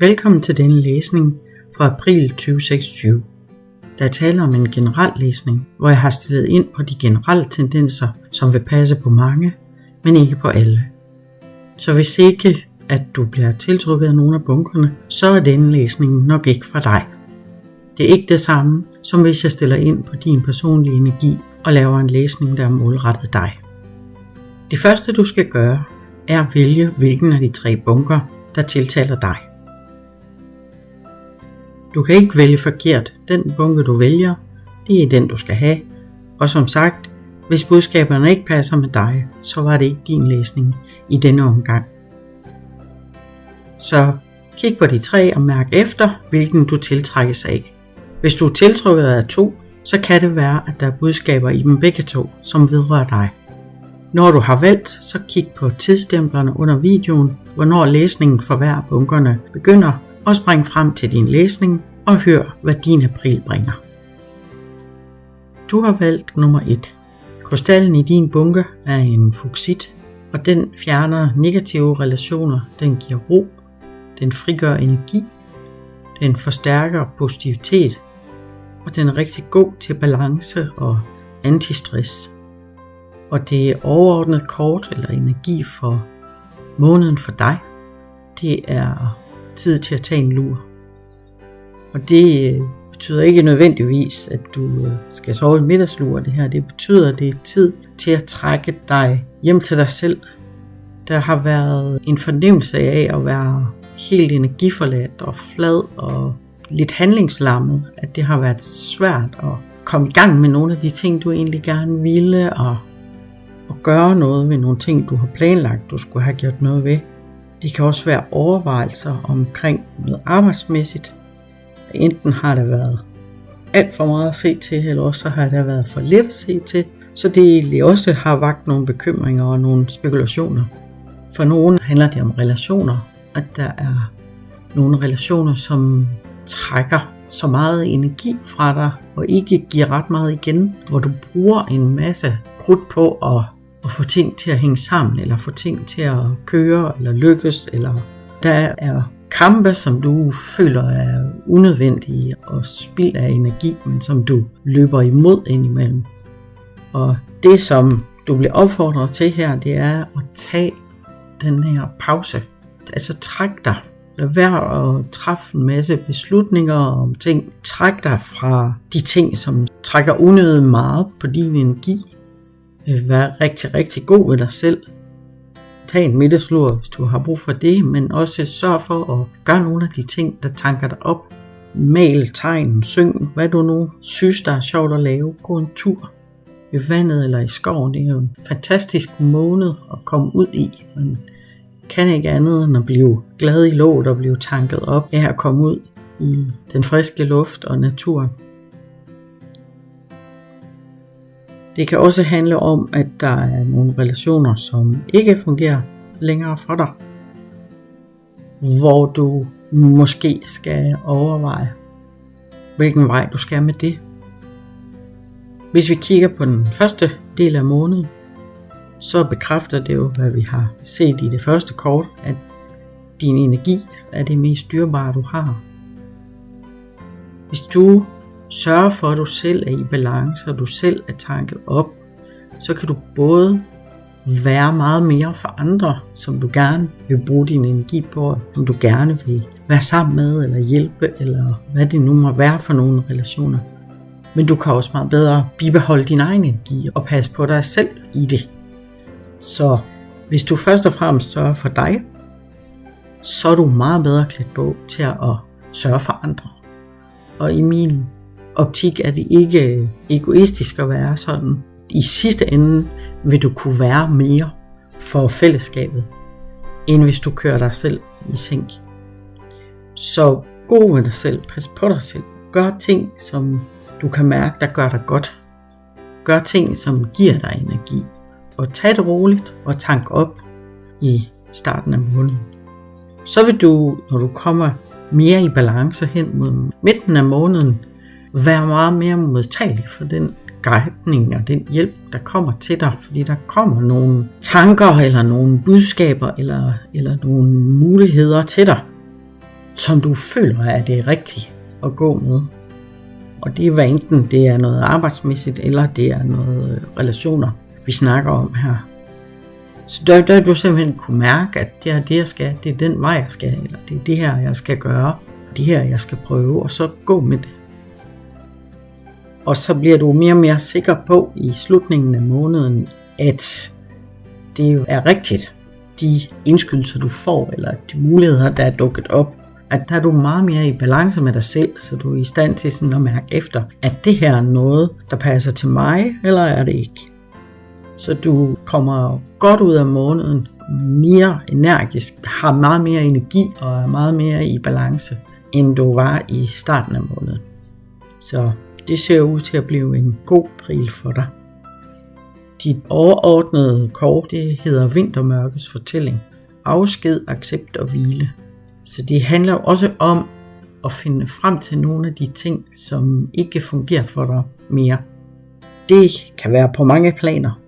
Velkommen til denne læsning fra april 2026. Der er tale om en generel læsning, hvor jeg har stillet ind på de generelle tendenser, som vil passe på mange, men ikke på alle. Så hvis ikke, at du bliver tiltrukket af nogle af bunkerne, så er denne læsning nok ikke for dig. Det er ikke det samme, som hvis jeg stiller ind på din personlige energi og laver en læsning, der er målrettet dig. Det første du skal gøre, er at vælge, hvilken af de 3 bunker, der tiltaler dig. Du kan ikke vælge forkert. Den bunke du vælger, det er den du skal have. Og som sagt, hvis budskaberne ikke passer med dig, så var det ikke din læsning i denne omgang. Så kig på de 3 og mærk efter, hvilken du tiltrækkes af. Hvis du er tiltrukket af 2, så kan det være, at der er budskaber i dem begge 2, som vedrører dig. Når du har valgt, så kig på tidsstemplerne under videoen, hvornår læsningen for hver af bunkerne begynder, og spring frem til din læsning og hør, hvad din april bringer. Du har valgt nummer 1. Krystallen i din bunke er en fuksit, og den fjerner negative relationer, den giver ro, den frigør energi, den forstærker positivitet, og den er rigtig god til balance og antistress. Og det er overordnet kort eller energi for måneden for dig. Det er tid til at tage en lur. Og det betyder ikke nødvendigvis, at du skal sove i middagslur. Det betyder, at det er tid til at trække dig hjem til dig selv. Der har været en fornemmelse af at være helt energiforladt og flad og lidt handlingslammet. At det har været svært at komme i gang med nogle af de ting, du egentlig gerne ville, og gøre noget ved nogle ting, du har planlagt, du skulle have gjort noget ved. Det kan også være overvejelser omkring noget arbejdsmæssigt. Enten har der været alt for meget at se til, eller også har der været for lidt at se til. Så det egentlig også har vakt nogle bekymringer og nogle spekulationer. For nogen handler det om relationer, at der er nogle relationer, som trækker så meget energi fra dig, og ikke giver ret meget igen, hvor du bruger en masse krudt på at få ting til at hænge sammen, eller få ting til at køre, eller lykkes, eller der er kampe, som du føler er unødvendige og spild af energi, men som du løber imod indimellem. Og det, som du bliver opfordret til her, det er at tage den her pause. Altså træk dig. Lad være at træffe en masse beslutninger om ting. Træk dig fra de ting, som trækker unødigt meget på din energi. Vær rigtig, rigtig god ved dig selv. Tag en middagslur, hvis du har brug for det, men også sørg for at gøre nogle af de ting, der tanker dig op. Mal, tegn, syng, hvad du nu synes, der er sjovt at lave. Gå en tur ved vandet eller i skoven. Det er jo en fantastisk måned at komme ud i. Man kan ikke andet end at blive glad i låget og blive tanket op af at komme ud i den friske luft og naturen. Det kan også handle om, at der er nogle relationer, som ikke fungerer længere for dig, hvor du måske skal overveje, hvilken vej du skal med det. Hvis vi kigger på den første del af måneden, så bekræfter det jo, hvad vi har set i det første kort, at din energi er det mest dyrebare, du har. Hvis du sørger for, at du selv er i balance, og du selv er tanket op, så kan du både være meget mere for andre, som du gerne vil bruge din energi på, som du gerne vil være sammen med, eller hjælpe, eller hvad det nu må være for nogle relationer. Men du kan også meget bedre bibeholde din egen energi og passe på dig selv i det. Så hvis du først og fremmest sørger for dig, så er du meget bedre klædt på til at sørge for andre. Og i min optik er det ikke egoistisk at være sådan. I sidste ende vil du kunne være mere for fællesskabet, end hvis du kører dig selv i sænk. Så gå med dig selv, pas på dig selv. Gør ting, som du kan mærke, der gør dig godt. Gør ting, som giver dig energi. Og tag det roligt og tank op i starten af måneden. Så vil du, når du kommer mere i balance hen mod midten af måneden, være meget mere modtagelig for den guidning og den hjælp, der kommer til dig, fordi der kommer nogle tanker eller nogle budskaber eller nogle muligheder til dig, som du føler, at det er rigtigt at gå med. Og det er hvad enten det er noget arbejdsmæssigt, eller det er noget relationer, vi snakker om her. Så der du simpelthen kunne mærke, at det er det, jeg skal, det er den vej, jeg skal, eller det er det her, jeg skal gøre, det her, jeg skal prøve, og så gå med det. Og så bliver du mere og mere sikker på i slutningen af måneden, at det er rigtigt, de indskydelser, du får, eller de muligheder, der er dukket op, at der er du meget mere i balance med dig selv, så du er i stand til sådan at mærke efter, at det her er noget, der passer til mig, eller er det ikke. Så du kommer godt ud af måneden, mere energisk, har meget mere energi og er meget mere i balance, end du var i starten af måneden. Så det ser ud til at blive en god april for dig. Dit overordnede kort, det hedder Vintermørkets fortælling. Afsked, accept og hvile. Så det handler også om at finde frem til nogle af de ting, som ikke fungerer for dig mere. Det kan være på mange planer.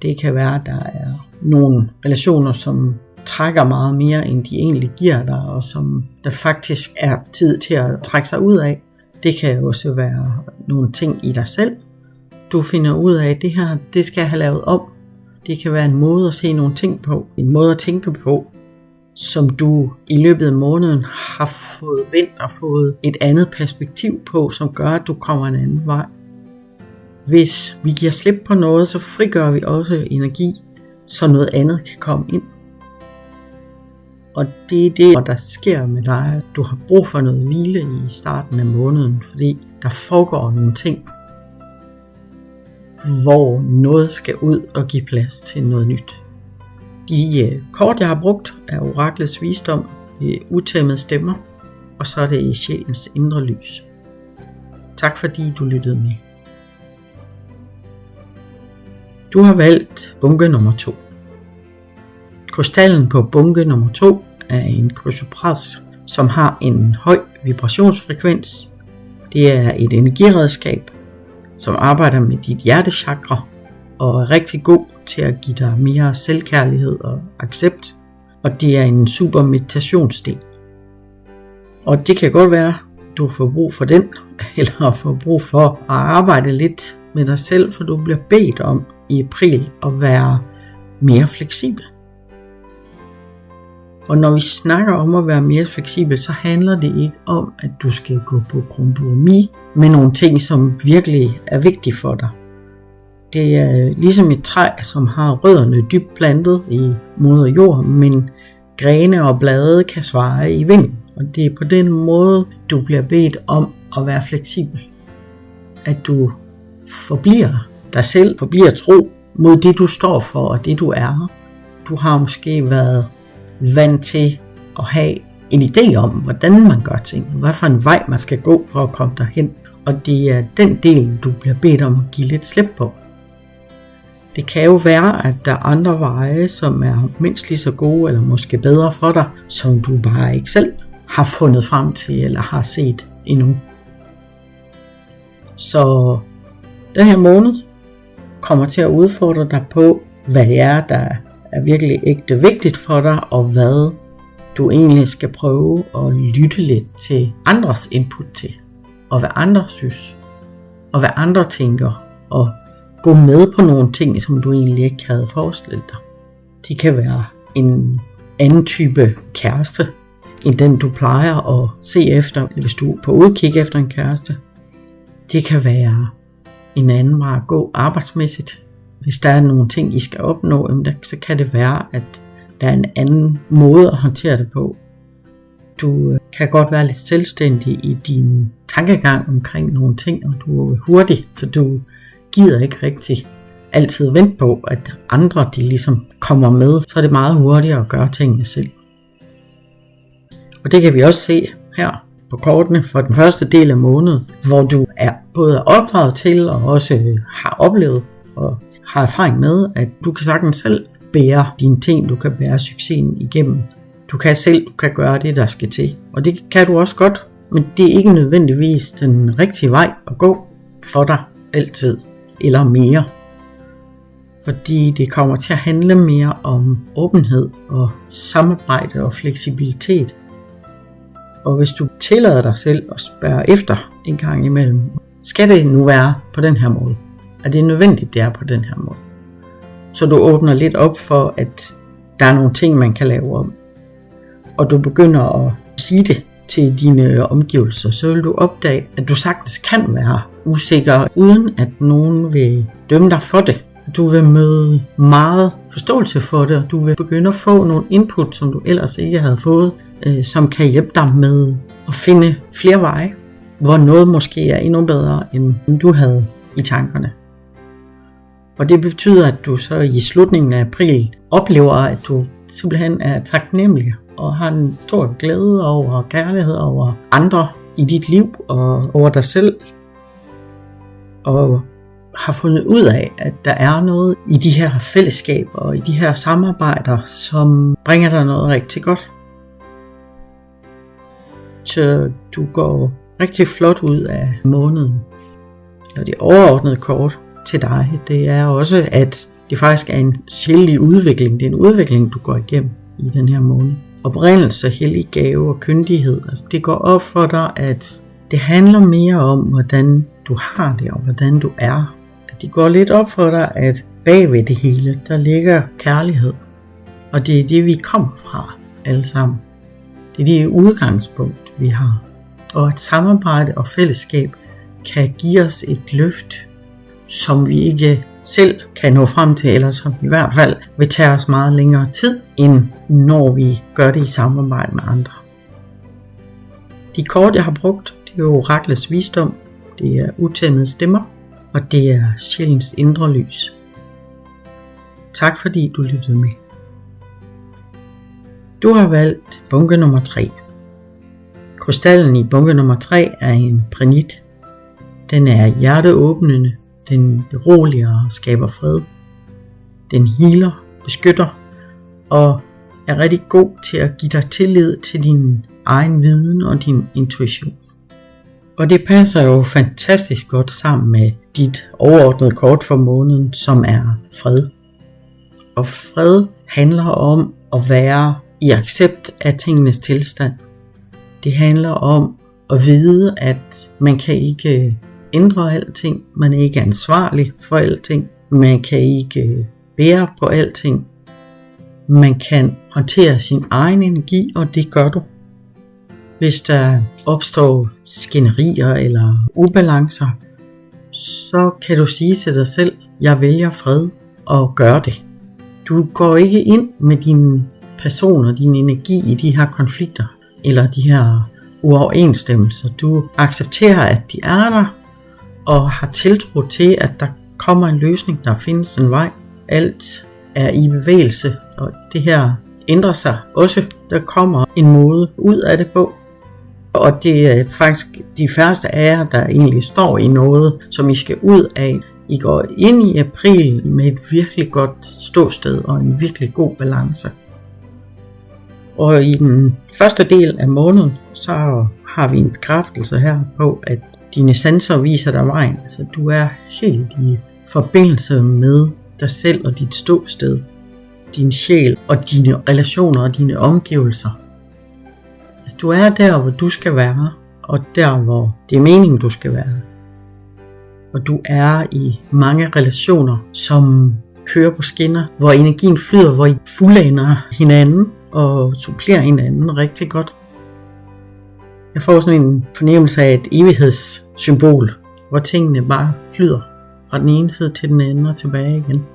Det kan være, at der er nogle relationer, som trækker meget mere, end de egentlig giver dig, og som der faktisk er tid til at trække sig ud af. Det kan også være nogle ting i dig selv. Du finder ud af, at det her, det skal jeg have lavet om. Det kan være en måde at se nogle ting på, en måde at tænke på, som du i løbet af måneden har fået vendt og fået et andet perspektiv på, som gør, at du kommer en anden vej. Hvis vi giver slip på noget, så frigør vi også energi, så noget andet kan komme ind. Og det er det, der sker med dig, at du har brug for noget hvile i starten af måneden, fordi der foregår nogle ting, hvor noget skal ud og give plads til noget nyt. De kort, jeg har brugt, er oraklets visdom, utæmmede stemmer, og så er det sjælens indre lys. Tak fordi du lyttede med. Du har valgt bunke nummer 2. Krystallen på bunke nummer 2 er en krysopras, som har en høj vibrationsfrekvens. Det er et energiredskab, som arbejder med dit hjertechakra og er rigtig god til at give dig mere selvkærlighed og accept. Og det er en super meditationssten. Og det kan godt være, at du får brug for den, eller får brug for at arbejde lidt med dig selv, for du bliver bedt om i april at være mere fleksibel. Og når vi snakker om at være mere fleksibel, så handler det ikke om, at du skal gå på kompromis med nogle ting, som virkelig er vigtige for dig. Det er ligesom et træ, som har rødderne dybt plantet i moder jord, men grene og blade kan svare i vinden. Og det er på den måde, du bliver bedt om at være fleksibel. At du forbliver dig selv, forbliver tro mod det, du står for og det, du er. Du har måske været vant til at have en idé om, hvordan man gør ting, hvad for en vej man skal gå for at komme derhen. Og det er den del, du bliver bedt om at give lidt slip på. Det kan jo være, at der er andre veje, som er mindst lige så gode eller måske bedre for dig, som du bare ikke selv har fundet frem til eller har set endnu. Så den her måned kommer til at udfordre dig på, hvad det er, der er virkelig ægte vigtigt for dig, og hvad du egentlig skal prøve at lytte lidt til andres input til, og hvad andre synes, og hvad andre tænker, og gå med på nogle ting, som du egentlig ikke havde forestillet dig. Det kan være en anden type kæreste, end den du plejer at se efter, hvis du er på udkig efter en kæreste. Det kan være en anden vej at gå arbejdsmæssigt. Hvis der er nogle ting, I skal opnå, så kan det være, at der er en anden måde at håndtere det på. Du kan godt være lidt selvstændig i din tankegang omkring nogle ting, og du er hurtig, så du gider ikke rigtig altid vente på, at andre de ligesom kommer med, så er det meget hurtigere at gøre tingene selv. Og det kan vi også se her på kortene for den første del af måneden, hvor du er både opdraget til og også har oplevet og har erfaring med, at du kan sagtens selv bære dine ting, du kan bære succesen igennem. Du kan gøre det, der skal til. Og det kan du også godt, men det er ikke nødvendigvis den rigtige vej at gå for dig altid, eller mere. Fordi det kommer til at handle mere om åbenhed og samarbejde og fleksibilitet. Og hvis du tillader dig selv at spørge efter en gang imellem, skal det nu være på den her måde? Er det nødvendigt, det er på den her måde? Så du åbner lidt op for, at der er nogle ting, man kan lave om. Og du begynder at sige det til dine omgivelser, så vil du opdage, at du sagtens kan være usikker, uden at nogen vil dømme dig for det. Du vil møde meget forståelse for det, og du vil begynde at få nogle input, som du ellers ikke havde fået, som kan hjælpe dig med at finde flere veje, hvor noget måske er endnu bedre, end du havde i tankerne. Og det betyder, at du så i slutningen af april oplever, at du simpelthen er taknemmelig og har en stor glæde over kærlighed over andre i dit liv og over dig selv. Og har fundet ud af, at der er noget i de her fællesskaber og i de her samarbejder, som bringer dig noget rigtig godt. Så du går rigtig flot ud af måneden. Og det overordnede kort til dig, det er også, at det faktisk er en sjælelig udvikling. Det er en udvikling, du går igennem i den her måned. Oprindelse, hellig gave og kyndighed. Altså, det går op for dig, at det handler mere om, hvordan du har det og hvordan du er. At det går lidt op for dig, at bagved det hele, der ligger kærlighed. Og det er det, vi kommer fra alle sammen. Det er det udgangspunkt, vi har. Og et samarbejde og fællesskab kan give os et løft, som vi ikke selv kan nå frem til, eller som i hvert fald vil tage os meget længere tid, end når vi gør det i samarbejde med andre. De kort, jeg har brugt, det er oraklets visdom, det er utæmmede stemmer, og det er sjælens indre lys. Tak fordi du lyttede med. Du har valgt bunke nummer 3. Krystallen i bunke nummer 3 er en prænit. Den er hjerteåbnende, den beroliger og skaber fred. Den healer, beskytter og er rigtig god til at give dig tillid til din egen viden og din intuition. Og det passer jo fantastisk godt sammen med dit overordnede kort for måneden, som er fred. Og fred handler om at være i accept af tingenes tilstand. Det handler om at vide, at man kan ikke ændre alting, man er ikke ansvarlig for alting, man kan ikke bære på alting. Man kan håndtere sin egen energi, og det gør du. Hvis der opstår skænderier eller ubalancer, så kan du sige til dig selv, jeg vælger fred og gør det. Du går ikke ind med din person og din energi i de her konflikter eller de her uoverensstemmelser. Du accepterer, at de er der og har tiltro til, at der kommer en løsning, der findes en vej. Alt er i bevægelse, og det her ændrer sig også. Der kommer en måde ud af det på. Og det er faktisk de færreste af jer, der egentlig står i noget, som I skal ud af. I går ind i april med et virkelig godt ståsted og en virkelig god balance. Og i den første del af måneden, så har vi en bekræftelse her på, at dine sanser viser dig vejen. Altså du er helt i forbindelse med dig selv og dit ståsted, din sjæl og dine relationer og dine omgivelser. Altså, du er der, hvor du skal være, og der, hvor det er meningen, du skal være. Og du er i mange relationer, som kører på skinner, hvor energien flyder, hvor I fuldender hinanden og supplerer hinanden rigtig godt. Jeg får sådan en fornemmelse af et evighedssymbol, hvor tingene bare flyder fra den ene side til den anden og tilbage igen.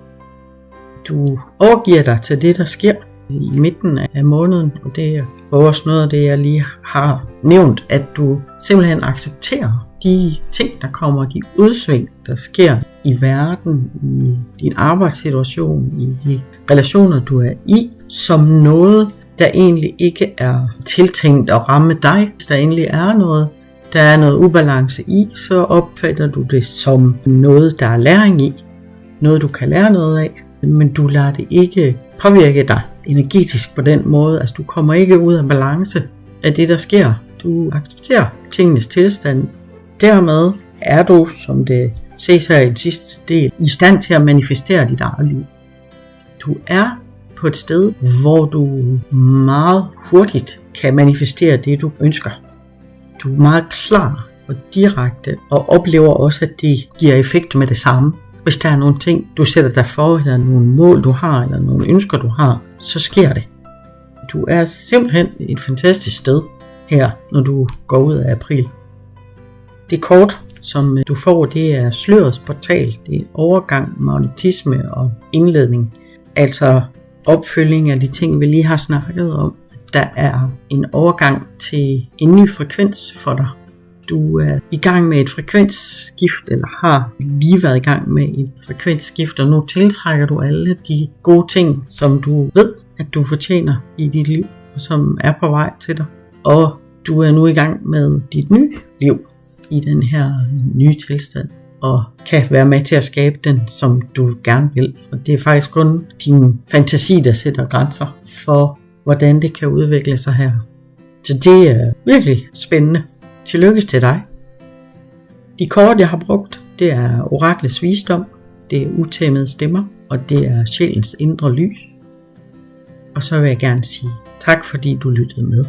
Du overgiver dig til det, der sker i midten af måneden, og det er også noget af det, jeg lige har nævnt, at du simpelthen accepterer de ting, der kommer, de udsving, der sker i verden, i din arbejdssituation, i de relationer, du er i, som noget, der egentlig ikke er tiltænkt at ramme dig. Hvis der egentlig er noget, der er noget ubalance i, så opfatter du det som noget, der er læring i. Noget, du kan lære noget af, men du lader det ikke påvirke dig energetisk på den måde. Altså, du kommer ikke ud af balance af det, der sker. Du accepterer tingenes tilstand. Dermed er du, som det ses her i den sidste del, i stand til at manifestere dit eget liv. Du er på et sted, hvor du meget hurtigt kan manifestere det, du ønsker. Du er meget klar og direkte, og oplever også, at det giver effekt med det samme. Hvis der er nogle ting, du sætter dig for, eller nogle mål, du har, eller nogle ønsker, du har, så sker det. Du er simpelthen et fantastisk sted her, når du går ud af april. Det kort, som du får, det er slørets portal. Det er overgang, magnetisme og indledning. Altså opfølging af de ting, vi lige har snakket om. Der er en overgang til en ny frekvens for dig. Du er i gang med et frekvensskift, eller har lige været i gang med et frekvensskift, og nu tiltrækker du alle de gode ting, som du ved, at du fortjener i dit liv, og som er på vej til dig. Og du er nu i gang med dit nye liv i den her nye tilstand, og kan være med til at skabe den, som du gerne vil. Og det er faktisk kun din fantasi, der sætter grænser for, hvordan det kan udvikle sig her. Så det er virkelig spændende. Tillykke til dig. De kort, jeg har brugt, det er oraklets visdom, det er utæmmede stemmer, og det er sjælens indre lys. Og så vil jeg gerne sige tak, fordi du lyttede med.